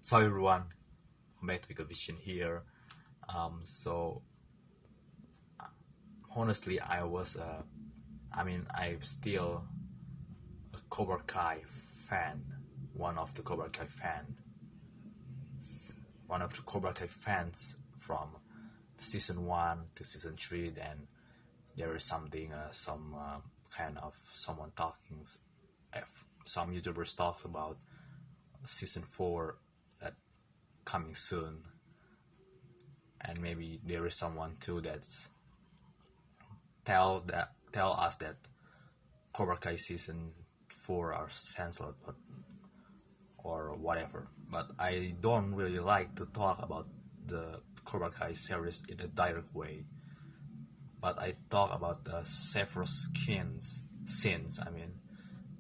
So everyone, back with a vision here. So honestly, I'm still a Cobra Kai fan, one of the Cobra Kai one of the Cobra Kai fans from season 1 to season 3. Then there is some kind of someone talking, some YouTubers talks about season 4 that coming soon, and maybe there is someone too that's tell us that Cobra Kai season 4 are censored, or whatever. But I don't really like to talk about the Cobra Kai series in a direct way. But I talk about the several scenes.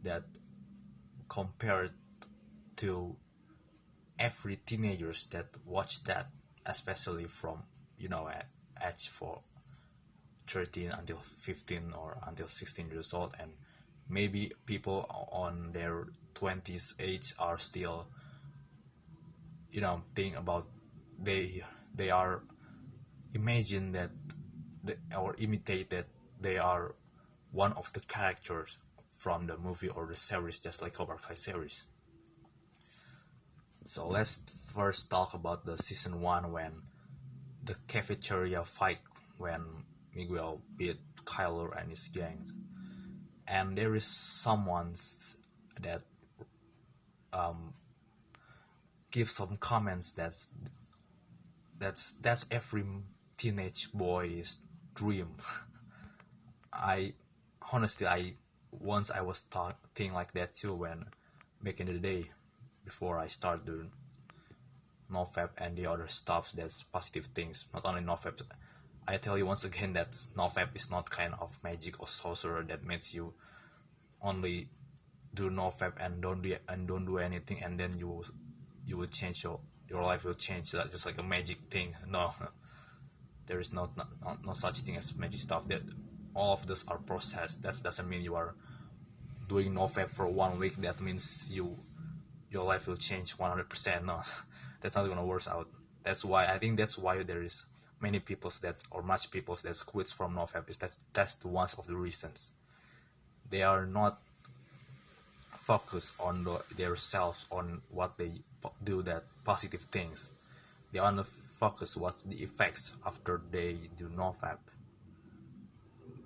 That compared to every teenagers that watch that, especially from age for 13 until 15 or until 16 years old, and maybe people on their 20s age are still think about they are imagine that or imitate that they are one of the characters from the movie or the series, just like Cobra Kai series. So let's first talk about the season 1, when the cafeteria fight, when Miguel beat Kyler and his gang. And there is someone that gives some comments that's every teenage boy's dream. I honestly, I was thinking like that too, when back in the day, before I started doing NoFap and the other stuff that's positive things. Not only NoFap, I tell you once again that NoFap is not kind of magic or sorcerer that makes you only do NoFap and don't do anything, and then you will change your life will change. That's just like a magic thing. No, there is no such thing as magic stuff. That all of this are processed. That doesn't mean you are doing NoFap for 1 week. That means your life will change 100%. No, that's not gonna work out. That's why there is many people much people that quits from NoFap. Is that's one of the reasons. They are not focused on their selves, on what they do, that positive things. They only focus what's the effects after they do NoFap.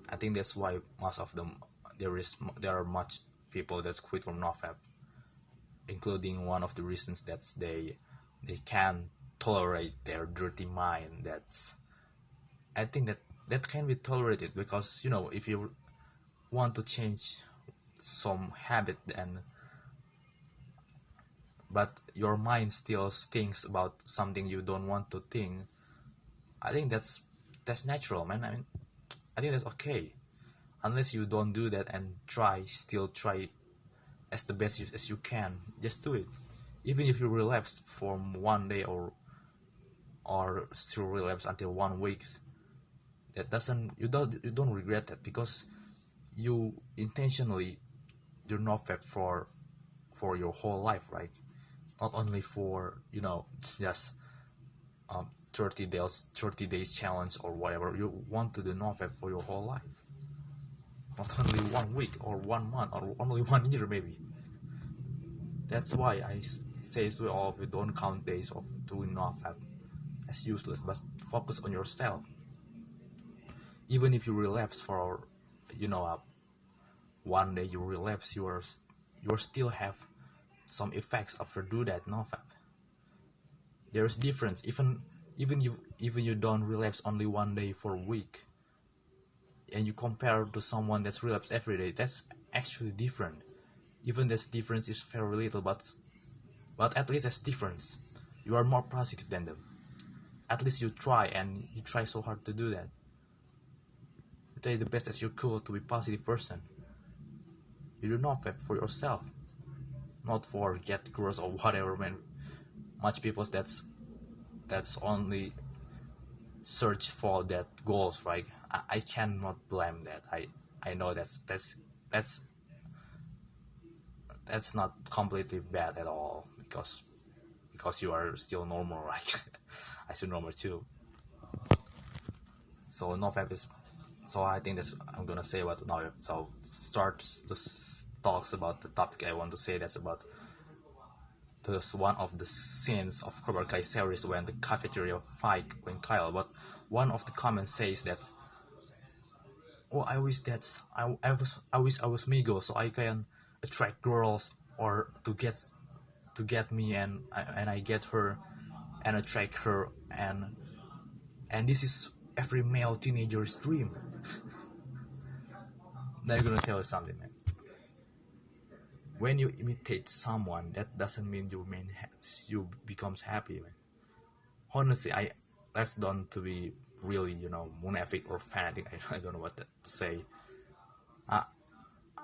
I think that's why most of them there are much people that quit from NoFap, including one of the reasons that they can't tolerate their dirty mind. I think that can be tolerated, because if you want to change some habit, but your mind still thinks about something you don't want to think, I think that's natural, man. I think that's okay, unless you don't do that and still try as the best as you can. Just do it, even if you relapse from 1 day or still relapse until 1 week. That doesn't you don't regret that, because you intentionally do not fap for your whole life, right? Not only for just 30 days challenge or whatever. You want to do NoFap for your whole life, not only 1 week or 1 month or only 1 year maybe. That's why I say to all of you, don't count days of doing NoFap as useless, but focus on yourself. Even if you relapse for 1 day, you relapse, you still have some effects after do that NoFap. There's difference. Even you don't relapse only 1 day for a week, and you compare to someone that's relapsed every day, that's actually different. Even this difference is very little, but at least there's difference. You are more positive than them. At least you try, and you try so hard to do that. You try the best as you could to be a positive person. You do not for yourself, not for get girls or whatever, man. Much people that's only search for that goals, right? I cannot blame that. I know that's not completely bad at all, because because you are still normal, right? I still normal too. So no is, so I think that's I'm gonna say about now. So starts the talks about the topic I want to say. That's about this one of the scenes of Cobra Kai series when the cafeteria fight when Kyle. But one of the comments says that, oh, I wish that's I wish I was Miguel so I can attract girls or to get me and I get her and attract her and this is every male teenager's dream. Now I'm gonna tell you something, man. When you imitate someone, that doesn't mean you becomes happy, man. Honestly, I let's don't to be really munafik or fanatic. I don't know what to say. Uh,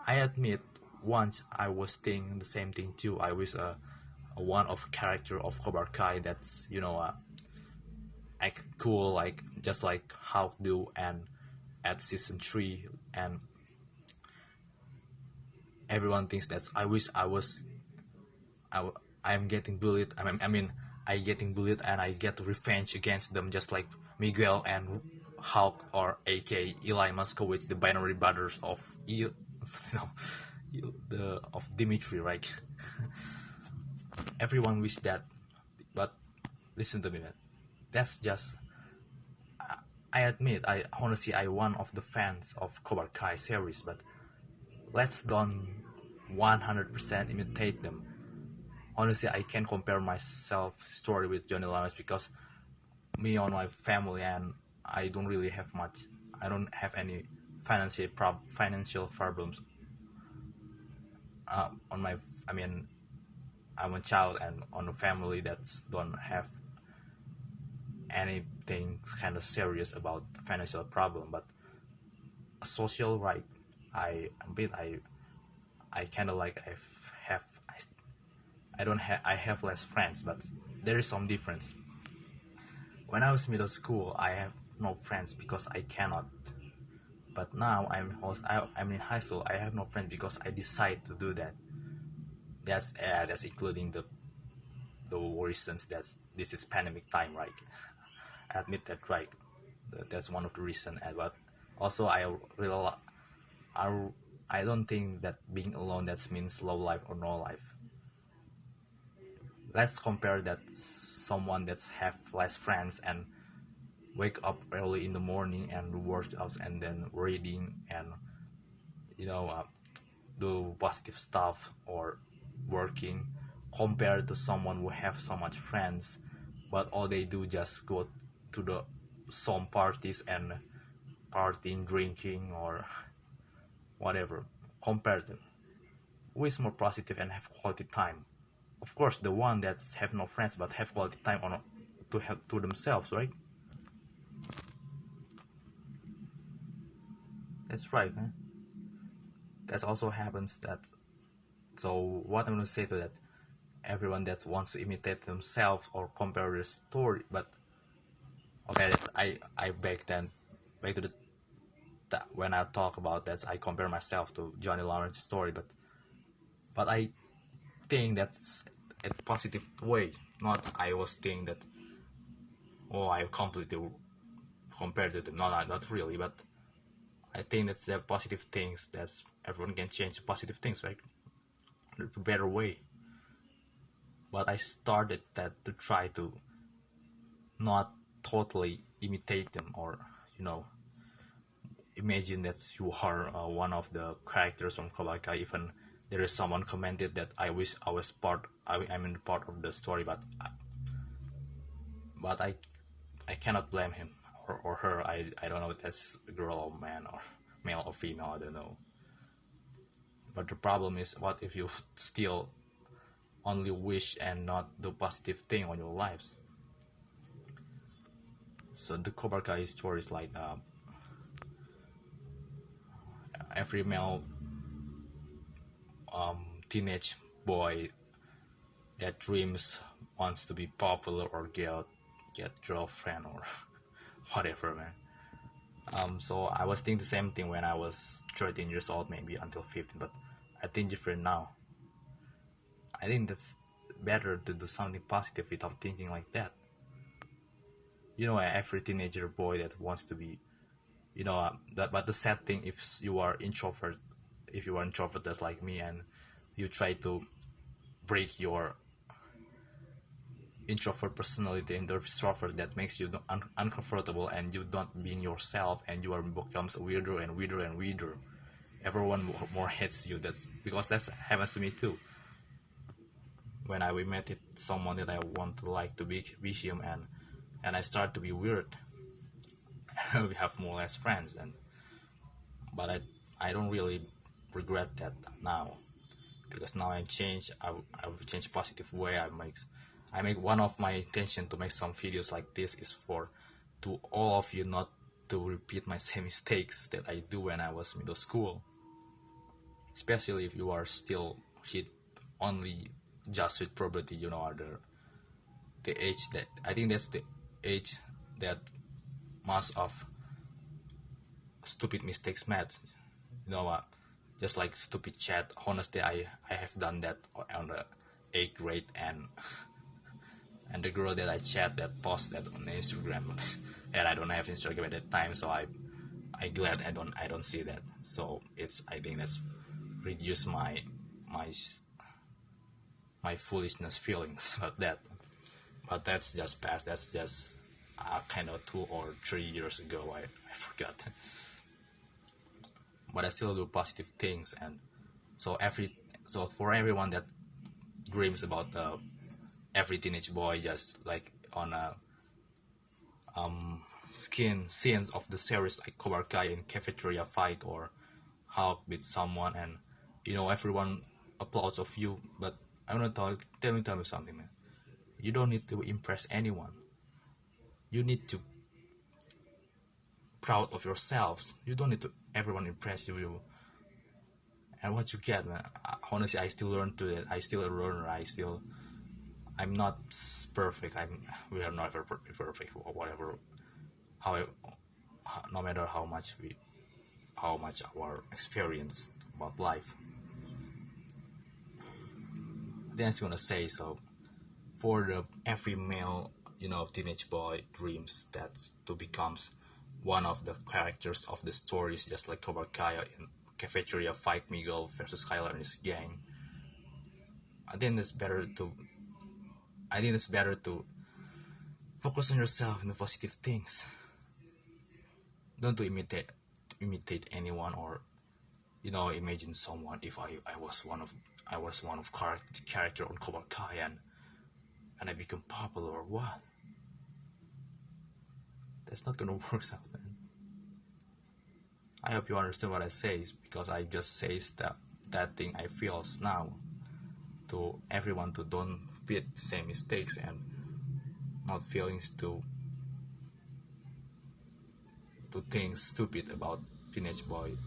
I admit once I was thinking the same thing too. I was a one of character of Cobra Kai that's act cool like just like how do and at season 3 and everyone thinks that I wish I was I'm getting bullied. I getting bullied and I get revenge against them just like Miguel and Hulk or AK Eli Moskowitz, the binary brothers of no, the of Dimitri, right? Everyone wish that, but listen to me, man. That's just I admit I honestly I one of the fans of Cobra Kai series, but let's don't 100% imitate them. Honestly, I can't compare myself story with Johnny Lawrence because me on my family and I don't really have much. I don't have any financial problems. On my, I mean, I'm a child and on a family that don't have anything kind of serious about financial problem, but a social right. I kind of like have I don't have I have less friends, but there is some difference. When I was middle school, I have no friends because I cannot. But now I'm in high school. I have no friends because I decide to do that. That's including the reasons that this is pandemic time, right? I admit that, right? That's one of the reasons. But also really I I don't think that being alone that means low life or no life. Let's compare that someone that's have less friends and wake up early in the morning and work out and then reading and you know uh, do positive stuff or working compared to someone who have so much friends but all they do just go to the some parties and partying drinking or whatever. Compared them, who is more positive and have quality time? Of course the one that have no friends but have quality time on to help to themselves, right? That's right, man. That also happens that. So what I'm gonna say to that, everyone that wants to imitate themselves or compare their story, but okay, I back to the that when I talk about that, I compare myself to Johnny Lawrence's story, but I think that's a positive way. Not I was thinking that oh I completely compared to them. No, not really, but I think that's the positive things that everyone can change positive things, right? A better way. But I started that to try to not totally imitate them or you know imagine that you are one of the characters from Cobra Kai. Even there is someone commented that I wish I was I'm in part of the story, but I cannot blame him or her. I don't know if that's a girl or man or male or female. I don't know. But the problem is, what if you still only wish and not do positive thing on your lives? So the Cobra Kai story is like every male teenage boy that dreams wants to be popular or get girlfriend or whatever, man. So I was thinking the same thing when I was 13 years old, maybe until 15, but I think different now. I think better to do something positive without thinking like that. Every teenager boy that wants to be, but the sad thing, if you are introvert just like me, and you try to break your introvert personality into extrovert, that makes you uncomfortable, and you don't being yourself, and you are becomes weirder and weirder and weirder. Everyone more hates you. That's because that happens to me too. When we met it, someone that I want to like to be him, and I start to be weird. We have more or less friends, but I don't really regret that now, because now I change. I will change positive way. I make one of my intention to make some videos like this is for to all of you not to repeat my same mistakes that I do when I was middle school, especially if you are still hit only just with puberty. Or the age that I think that's the age that most of stupid mistakes made. What? Just like stupid chat. Honestly, I have done that on the 8th grade, and the girl that I chat that post that on Instagram, and I don't have Instagram at that time, so I glad I don't see that. So I think that's reduce my my foolishness feelings about that. But that's just past. That's just kind of 2 or 3 years ago. I forgot. But I still do positive things, and so for everyone that dreams about every teenage boy just like on a skin scenes of the series like Cobra in Cafeteria fight or hug with someone, and everyone applauds of you. But I want to tell me something, man. You don't need to impress anyone. You need to proud of yourselves. You don't need to everyone impress you. And what you get, man. Honestly, I still learn to it. I still a learner. I'm not perfect. We are never perfect or whatever. How no matter how much our experience about life. Then I was gonna say, so for the every male teenage boy dreams that to becomes one of the characters of the stories, just like Cobra in Cafeteria fight Miguel versus Skylar and his gang. I think it's better to focus on yourself and the positive things. Don't to imitate anyone, or imagine someone. If I was one of character on Cobra Kai, and I become popular or what. That's not gonna work out, man. I hope you understand what I say, because I just say that thing I feels now to everyone, to don't repeat the same mistakes and not feelings to think stupid about teenage boy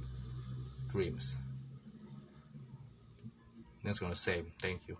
dreams. That's gonna say thank you.